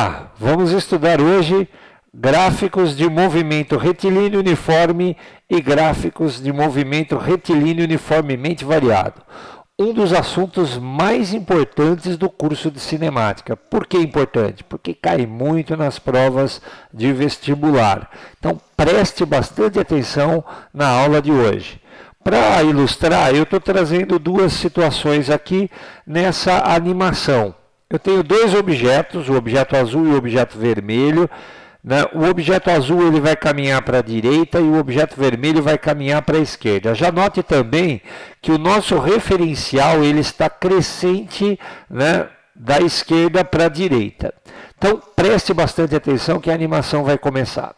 lá, vamos estudar hoje gráficos de movimento retilíneo uniforme e gráficos de movimento retilíneo uniformemente variado. Um dos assuntos mais importantes do curso de cinemática. Por que importante? Porque cai muito nas provas de vestibular. Então preste bastante atenção na aula de hoje. Para ilustrar, eu estou trazendo duas situações aqui nessa animação. Eu tenho dois objetos, o objeto azul e o objeto vermelho. O objeto azul ele vai caminhar para a direita e o objeto vermelho vai caminhar para a esquerda. Já note também que o nosso referencial ele está crescente, da esquerda para a direita. Então preste bastante atenção que a animação vai começar.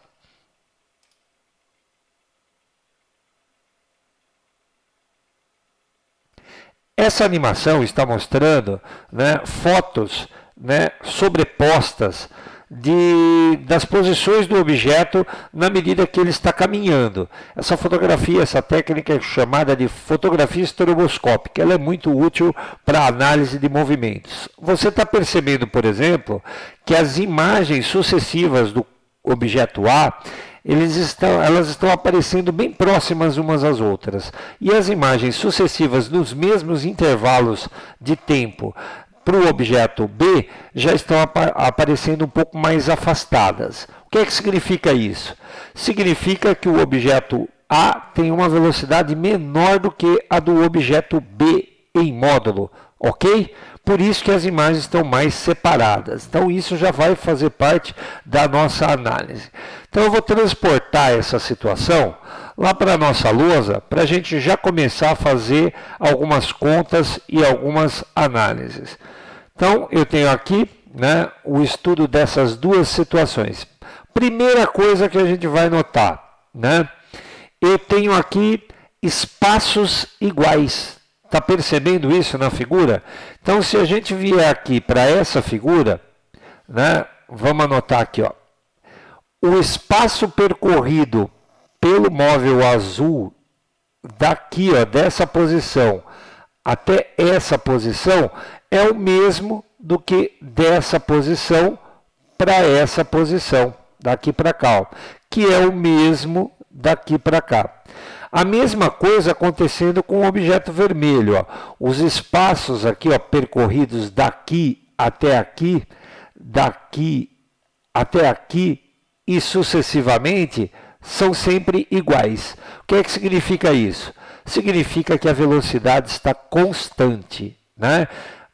Essa animação está mostrando fotos sobrepostas das posições do objeto na medida que ele está caminhando. Essa fotografia, essa técnica é chamada de fotografia estroboscópica. Ela é muito útil para análise de movimentos. Você está percebendo, por exemplo, que as imagens sucessivas do objeto A elas estão aparecendo bem próximas umas às outras. E as imagens sucessivas nos mesmos intervalos de tempo para o objeto B já estão aparecendo um pouco mais afastadas. O que é que significa isso? Significa que o objeto A tem uma velocidade menor do que a do objeto B em módulo, ok? Por isso que as imagens estão mais separadas. Então isso já vai fazer parte da nossa análise. Então eu vou transportar essa situação lá para a nossa lousa, para a gente já começar a fazer algumas contas e algumas análises. Então eu tenho aqui o estudo dessas duas situações. Primeira coisa que a gente vai notar, eu tenho aqui espaços iguais. Está percebendo isso na figura? Então, se a gente vier aqui para essa figura, vamos anotar aqui, ó, o espaço percorrido pelo móvel azul daqui, ó, dessa posição até essa posição é o mesmo do que dessa posição para essa posição, daqui para cá, ó, que é o mesmo daqui para cá. A mesma coisa acontecendo com o objeto vermelho. Ó. Os espaços aqui, ó, percorridos daqui até aqui e sucessivamente são sempre iguais. O que é que significa isso? Significa que a velocidade está constante.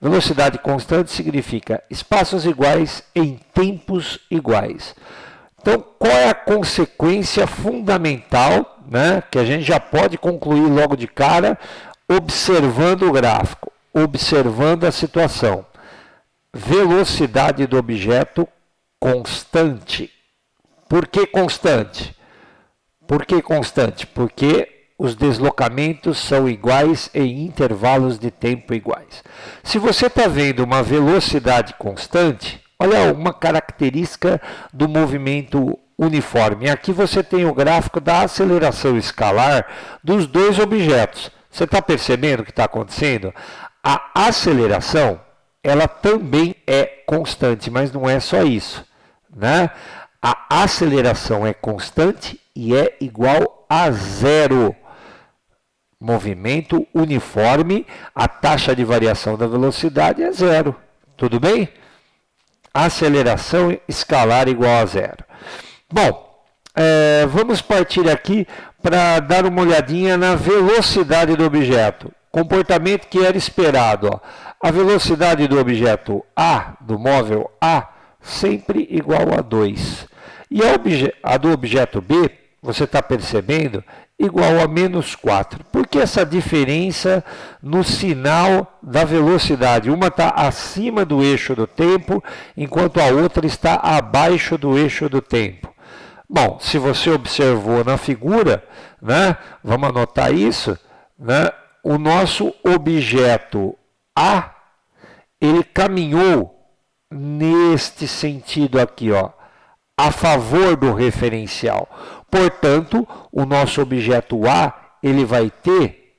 Velocidade constante significa espaços iguais em tempos iguais. Então, qual é a consequência fundamental, que a gente já pode concluir logo de cara, observando o gráfico, observando a situação? Velocidade do objeto constante. Por que constante? Por que constante? Porque os deslocamentos são iguais em intervalos de tempo iguais. Se você está vendo uma velocidade constante, olha uma característica do movimento uniforme. Aqui você tem o gráfico da aceleração escalar dos dois objetos. Você está percebendo o que está acontecendo? A aceleração, ela também é constante, mas não é só isso. A aceleração é constante e é igual a zero. Movimento uniforme, a taxa de variação da velocidade é zero. Tudo bem? Aceleração escalar igual a zero. Bom, vamos partir aqui para dar uma olhadinha na velocidade do objeto. Comportamento que era esperado. Ó. A velocidade do objeto A, do móvel A, sempre igual a 2. E a do objeto B, você está percebendo, igual a menos 4. Por que essa diferença no sinal da velocidade? Uma está acima do eixo do tempo, enquanto a outra está abaixo do eixo do tempo. Bom, se você observou na figura, vamos anotar isso, o nosso objeto A, ele caminhou neste sentido aqui, ó, a favor do referencial. Portanto, o nosso objeto A, ele vai ter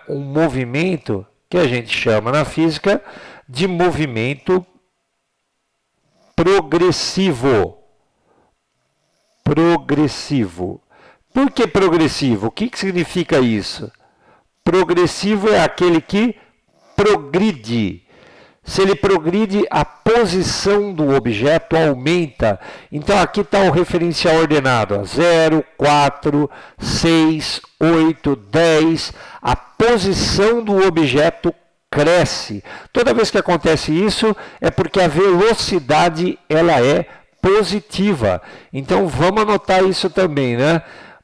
um movimento que a gente chama na física de movimento progressivo. Progressivo. Por que progressivo? O que significa isso? Progressivo é aquele que progride. Se ele progride, a posição do objeto aumenta. Então, aqui está o referencial ordenado. Ó, 0, 4, 6, 8, 10. A posição do objeto cresce. Toda vez que acontece isso, é porque a velocidade ela é positiva. Então, vamos anotar isso também, né?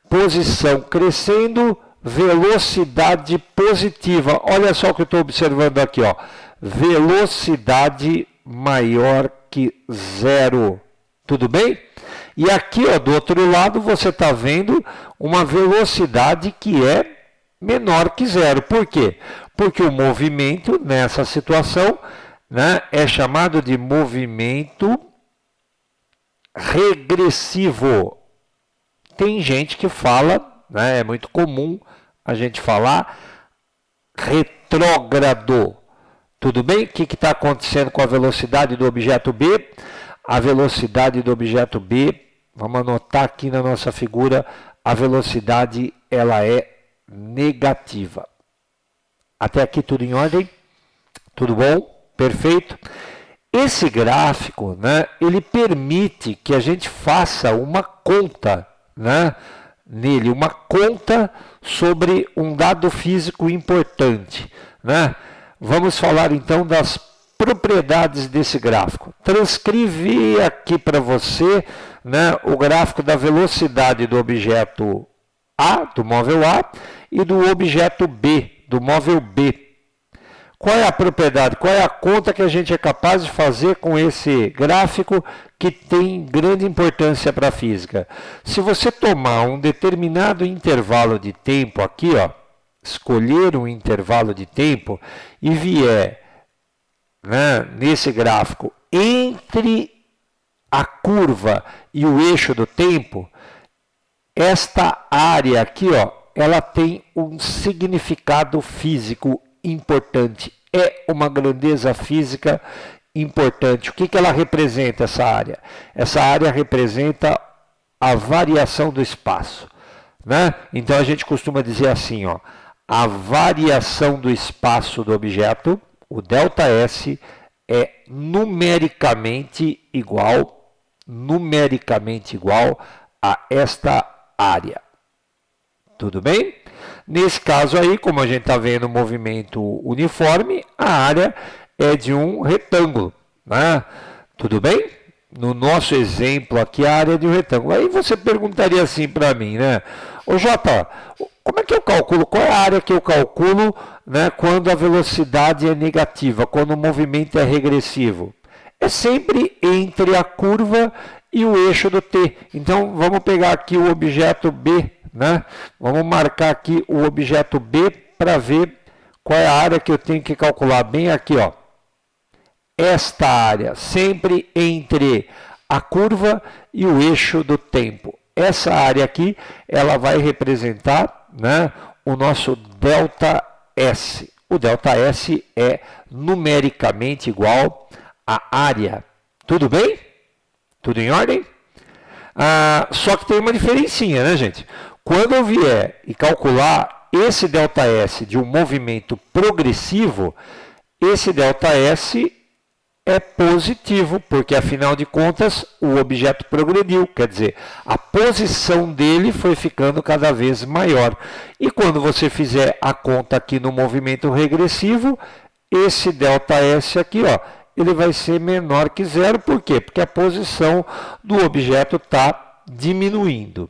Posição crescendo, velocidade positiva. Olha só o que eu estou observando aqui, ó. Velocidade maior que 0. Tudo bem? E aqui, ó, do outro lado, você está vendo uma velocidade que é menor que 0. Por quê? Porque o movimento nessa situação, né, é chamado de movimento regressivo. Tem gente que fala, né, é muito comum a gente falar retrógrado. Tudo bem? O que está acontecendo com a velocidade do objeto B? A velocidade do objeto B, vamos anotar aqui na nossa figura, a velocidade ela é negativa. Até aqui tudo em ordem? Tudo bom? Perfeito? Esse gráfico, né, ele permite que a gente faça uma conta, né, nele, uma conta sobre um dado físico importante, né? Vamos falar então das propriedades desse gráfico. Transcrevi aqui para você, né, o gráfico da velocidade do objeto A, do móvel A, e do objeto B, do móvel B. Qual é a propriedade? Qual é a conta que a gente é capaz de fazer com esse gráfico que tem grande importância para a física? Se você tomar um determinado intervalo de tempo aqui, ó, escolher um intervalo de tempo e vier, né, nesse gráfico entre a curva e o eixo do tempo, esta área aqui, ó, ela tem um significado físico importante. É uma grandeza física importante. O que ela representa, essa área? Essa área representa a variação do espaço, né? Então, a gente costuma dizer assim, ó, a variação do espaço do objeto, o ΔS, é numericamente igual a esta área. Tudo bem? Nesse caso aí, como a gente está vendo o movimento uniforme, a área é de um retângulo, né? Tudo bem? No nosso exemplo aqui, a área é de um retângulo. Aí você perguntaria assim para mim, né? Ô Jota, como é que eu calculo? Qual é a área que eu calculo, né, quando a velocidade é negativa, quando o movimento é regressivo? É sempre entre a curva e o eixo do T. Então, vamos pegar aqui o objeto B, né? Vamos marcar aqui o objeto B para ver qual é a área que eu tenho que calcular. Bem aqui, ó. Esta área, sempre entre a curva e o eixo do tempo. Essa área aqui, ela vai representar, né, o nosso ΔS. O ΔS é numericamente igual à área. Tudo bem? Tudo em ordem? Só que tem uma diferencinha, né, gente? Quando eu vier e calcular esse ΔS de um movimento progressivo, esse ΔS é positivo, porque afinal de contas o objeto progrediu, quer dizer, a posição dele foi ficando cada vez maior. E quando você fizer a conta aqui no movimento regressivo, esse ΔS aqui, ó, ele vai ser menor que 0. Por quê? Porque a posição do objeto está diminuindo.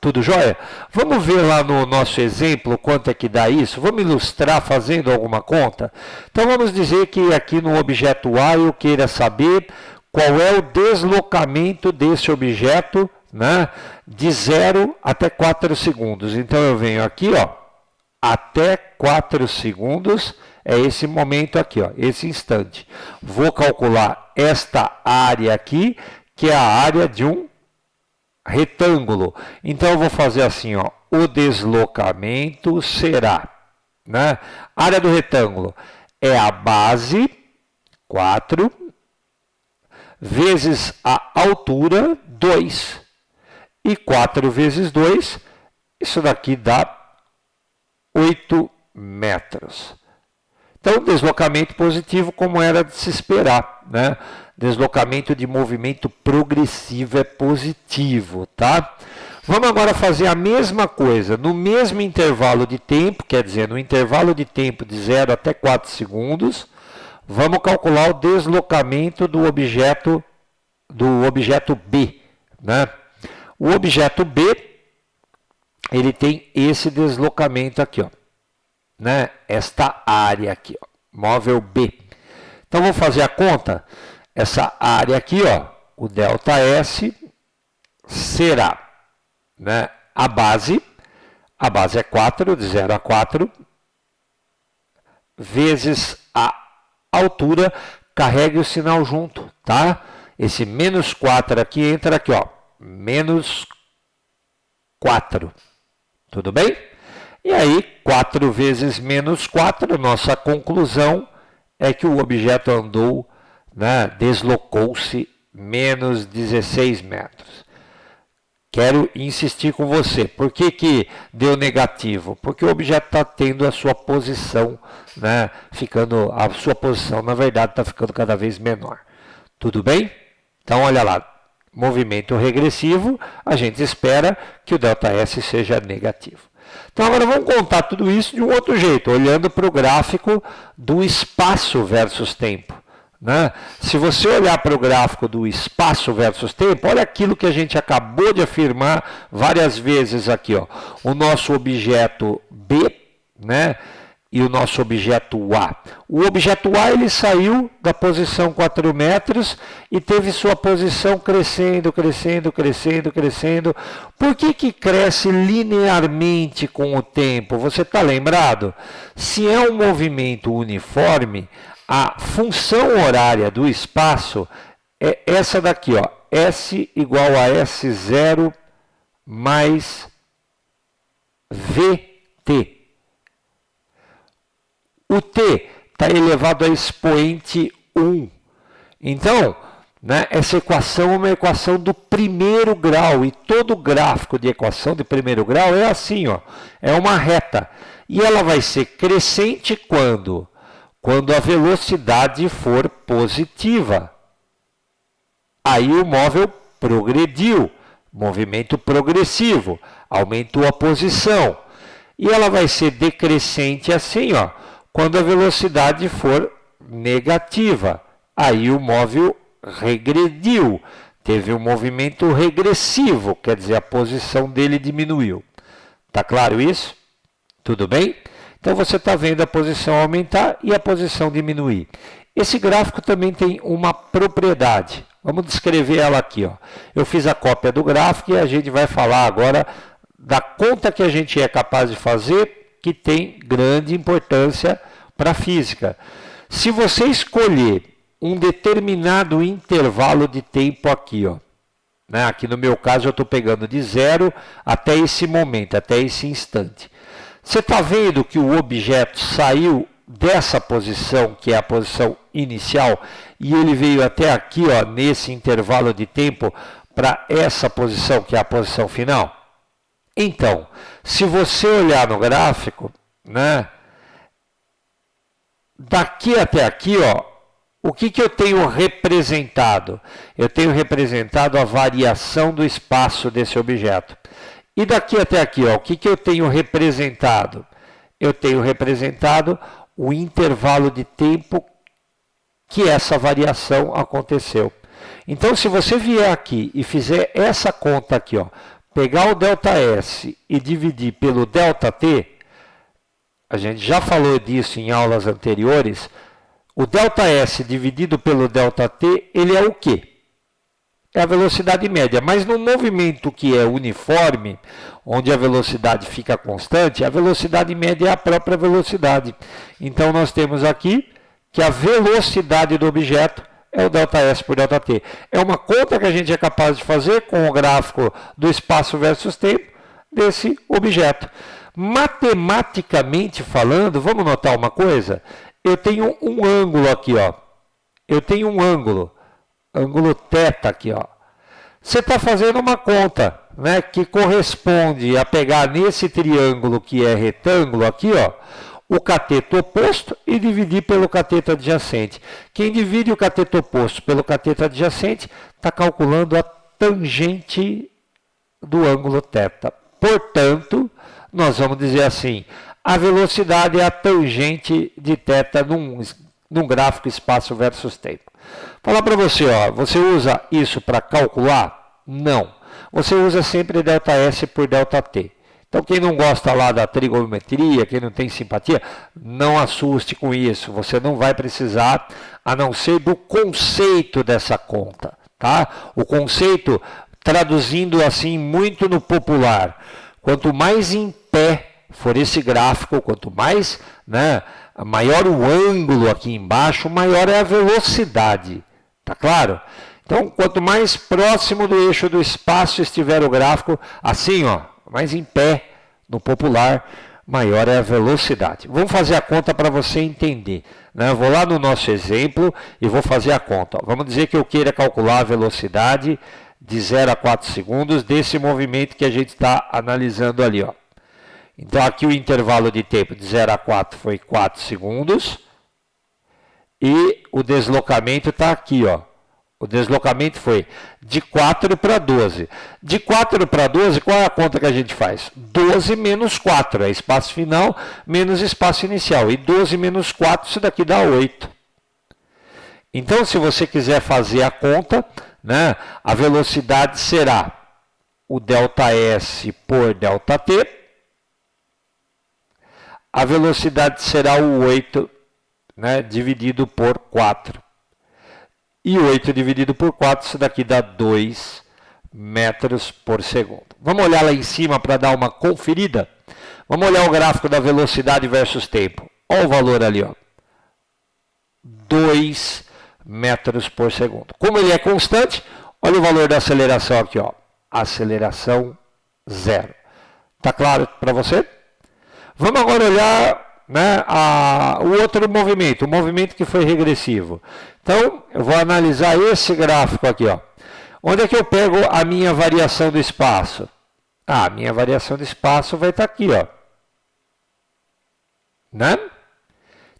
Tudo jóia? Vamos ver lá no nosso exemplo quanto é que dá isso? Vamos ilustrar fazendo alguma conta? Então, vamos dizer que aqui no objeto A eu queira saber qual é o deslocamento desse objeto, né, de 0 até 4 segundos. Então, eu venho aqui, ó, até 4 segundos, é esse momento aqui, ó, esse instante. Vou calcular esta área aqui, que é a área de um retângulo. Então, eu vou fazer assim, ó, o deslocamento será, né, área do retângulo é a base, 4, vezes a altura, 2. E 4 vezes 2, isso daqui dá 8 metros. Então, deslocamento positivo, como era de se esperar, né? Deslocamento de movimento progressivo é positivo, tá? Vamos agora fazer a mesma coisa, no mesmo intervalo de tempo, quer dizer, no intervalo de tempo de 0 até 4 segundos, vamos calcular o deslocamento do objeto B, né? O objeto B, ele tem esse deslocamento aqui, ó, né? Esta área aqui, ó, móvel B. Então, vou fazer a conta. Essa área aqui, ó, o ΔS será, né, a base é 4, de 0 a 4, vezes a altura, carregue o sinal junto, tá? Esse menos 4 aqui entra aqui, ó, menos 4, tudo bem? E aí, 4 vezes menos 4, nossa conclusão é que o objeto andou, né, deslocou-se menos 16 metros. Quero insistir com você. Por que deu negativo? Porque o objeto está tendo a sua posição, né, a sua posição, na verdade, está ficando cada vez menor. Tudo bem? Então, olha lá, movimento regressivo, a gente espera que o ΔS seja negativo. Então, agora vamos contar tudo isso de um outro jeito, olhando para o gráfico do espaço versus tempo, né? Se você olhar para o gráfico do espaço versus tempo, olha aquilo que a gente acabou de afirmar várias vezes aqui, ó. O nosso objeto B, né, e o nosso objeto A. O objeto A, ele saiu da posição 4 metros e teve sua posição crescendo, crescendo, crescendo, crescendo. Por que cresce linearmente com o tempo? Você está lembrado? Se é um movimento uniforme, a função horária do espaço é essa daqui, ó, S igual a S0 mais VT. O t está elevado a expoente 1. Então, né, essa equação é uma equação do primeiro grau. E todo gráfico de equação de primeiro grau é assim, ó, é uma reta. E ela vai ser crescente quando? Quando a velocidade for positiva. Aí o móvel progrediu, movimento progressivo, aumentou a posição. E ela vai ser decrescente assim, ó, quando a velocidade for negativa. Aí o móvel regrediu, teve um movimento regressivo, quer dizer, a posição dele diminuiu. Tá claro isso? Tudo bem? Então você está vendo a posição aumentar e a posição diminuir. Esse gráfico também tem uma propriedade. Vamos descrever ela aqui, ó. Eu fiz a cópia do gráfico e a gente vai falar agora da conta que a gente é capaz de fazer, que tem grande importância para a física. Se você escolher um determinado intervalo de tempo aqui, ó, né? Aqui no meu caso eu estou pegando de 0 até esse momento, até esse instante. Você está vendo que o objeto saiu dessa posição, que é a posição inicial, e ele veio até aqui, ó, nesse intervalo de tempo, para essa posição, que é a posição final? Então, se você olhar no gráfico, né, daqui até aqui, ó, o que eu tenho representado? Eu tenho representado a variação do espaço desse objeto. E daqui até aqui, ó, o que eu tenho representado? Eu tenho representado o intervalo de tempo que essa variação aconteceu. Então, se você vier aqui e fizer essa conta aqui, ó, pegar o ΔS e dividir pelo ΔT, a gente já falou disso em aulas anteriores, o ΔS dividido pelo ΔT, ele é o quê? É a velocidade média, mas no movimento que é uniforme, onde a velocidade fica constante, a velocidade média é a própria velocidade. Então, nós temos aqui que a velocidade do objeto é o ΔS por ΔT. É uma conta que a gente é capaz de fazer com o gráfico do espaço versus tempo desse objeto. Matematicamente falando, vamos notar uma coisa? Eu tenho um ângulo aqui, ó. Eu tenho um ângulo. ângulo θ aqui, ó. Você está fazendo uma conta, né, que corresponde a pegar nesse triângulo que é retângulo aqui, ó, o cateto oposto e dividir pelo cateto adjacente. Quem divide o cateto oposto pelo cateto adjacente está calculando a tangente do ângulo θ. Portanto, nós vamos dizer assim, a velocidade é a tangente de θ num gráfico espaço versus tempo. Falar para você, ó, você usa isso para calcular? Não. Você usa sempre ΔS por ΔT. Então, quem não gosta lá da trigonometria, quem não tem simpatia, não assuste com isso. Você não vai precisar, a não ser do conceito dessa conta. Tá? O conceito, traduzindo assim muito no popular, quanto mais em pé for esse gráfico, quanto mais, né, maior o ângulo aqui embaixo, maior é a velocidade. Tá claro? Então, quanto mais próximo do eixo do espaço estiver o gráfico, assim, ó, mais em pé, no popular, maior é a velocidade. Vamos fazer a conta para você entender. Né? Eu vou lá no nosso exemplo e vou fazer a conta. Vamos dizer que eu queira calcular a velocidade de 0 a 4 segundos desse movimento que a gente está analisando ali. Ó. Então, aqui o intervalo de tempo de 0 a 4 foi 4 segundos. E o deslocamento está aqui, ó. O deslocamento foi de 4 para 12. De 4 para 12, qual é a conta que a gente faz? 12 menos 4, é espaço final menos espaço inicial. E 12 menos 4, isso daqui dá 8. Então, se você quiser fazer a conta, né, a velocidade será o ΔS por ΔT. A velocidade será o 8, né, dividido por 4. E 8 dividido por 4, isso daqui dá 2 metros por segundo. Vamos olhar lá em cima para dar uma conferida? Vamos olhar o gráfico da velocidade versus tempo. Olha o valor ali, ó. 2 metros por segundo. Como ele é constante, olha o valor da aceleração aqui, ó. Aceleração 0. Tá claro para você? Vamos agora olhar, né, o outro movimento, o movimento que foi regressivo. Então, eu vou analisar esse gráfico aqui. Ó. Onde é que eu pego a minha variação do espaço? A minha variação do espaço vai estar aqui. Ó. Né?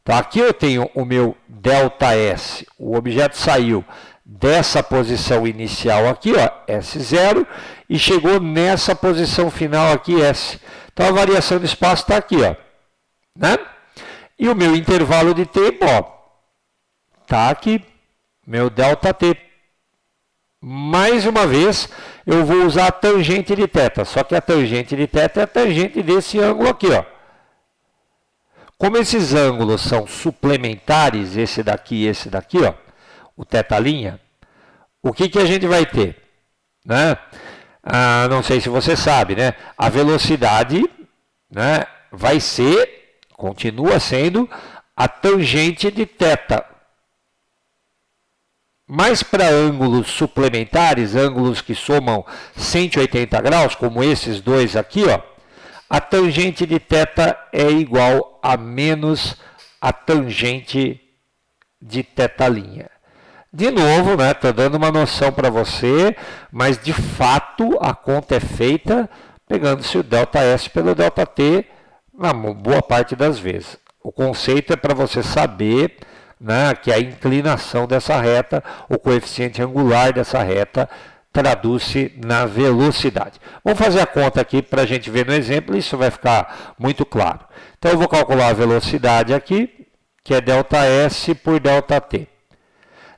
Então, aqui eu tenho o meu ΔS. O objeto saiu dessa posição inicial aqui, ó, S0, e chegou nessa posição final aqui, S. Então, a variação do espaço está aqui. Ó. Né? E o meu intervalo de tempo, ó, está aqui, meu ΔT. Mais uma vez, eu vou usar a tangente de θ, só que a tangente de θ é a tangente desse ângulo aqui. Ó. Como esses ângulos são suplementares, esse daqui e esse daqui, ó, o θ', o que a gente vai ter? Né? Não sei se você sabe, né? A velocidade, né, vai ser, continua sendo, a tangente de θ. Mas para ângulos suplementares, ângulos que somam 180 graus, como esses dois aqui, ó, a tangente de θ é igual a menos a tangente de θ'. De novo, né, tô dando uma noção para você, mas de fato a conta é feita pegando-se o ΔS pelo ΔT na boa parte das vezes. O conceito é para você saber, né, que a inclinação dessa reta, o coeficiente angular dessa reta, traduz-se na velocidade. Vamos fazer a conta aqui para a gente ver no exemplo, isso vai ficar muito claro. Então, eu vou calcular a velocidade aqui, que é ΔS por ΔT.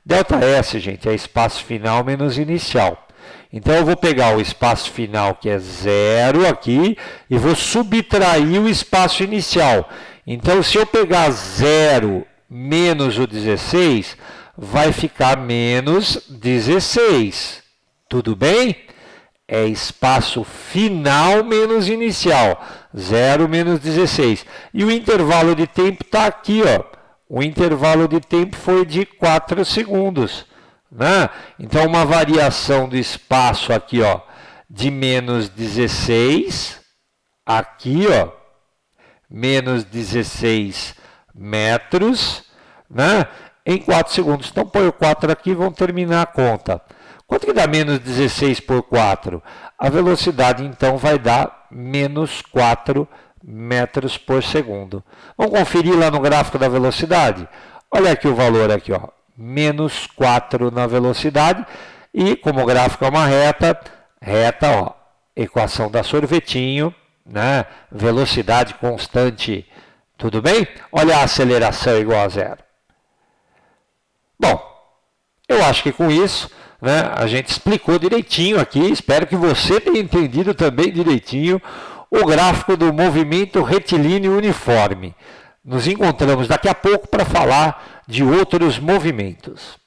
ΔS, gente, é espaço final menos inicial. Então, eu vou pegar o espaço final, que é 0 aqui, e vou subtrair o espaço inicial. Então, se eu pegar 0 menos o 16, vai ficar menos 16. Tudo bem? É espaço final menos inicial. 0 menos 16. E o intervalo de tempo está aqui, ó. O intervalo de tempo foi de 4 segundos. Né? Então, uma variação do espaço aqui, ó, de menos 16, aqui, ó, menos 16 metros, né? em 4 segundos. Então põe o 4 aqui e vamos terminar a conta. Quanto que dá menos 16 por 4? A velocidade então vai dar menos 4 metros por segundo. Vamos conferir lá no gráfico da velocidade? Olha aqui o valor aqui, ó, menos 4 na velocidade. E como o gráfico é uma reta, ó, equação da sorvetinho, né? Velocidade constante, tudo bem? Olha a aceleração igual a zero. Bom, eu acho que com isso, né, a gente explicou direitinho aqui, espero que você tenha entendido também direitinho o gráfico do movimento retilíneo uniforme. Nos encontramos daqui a pouco para falar de outros movimentos.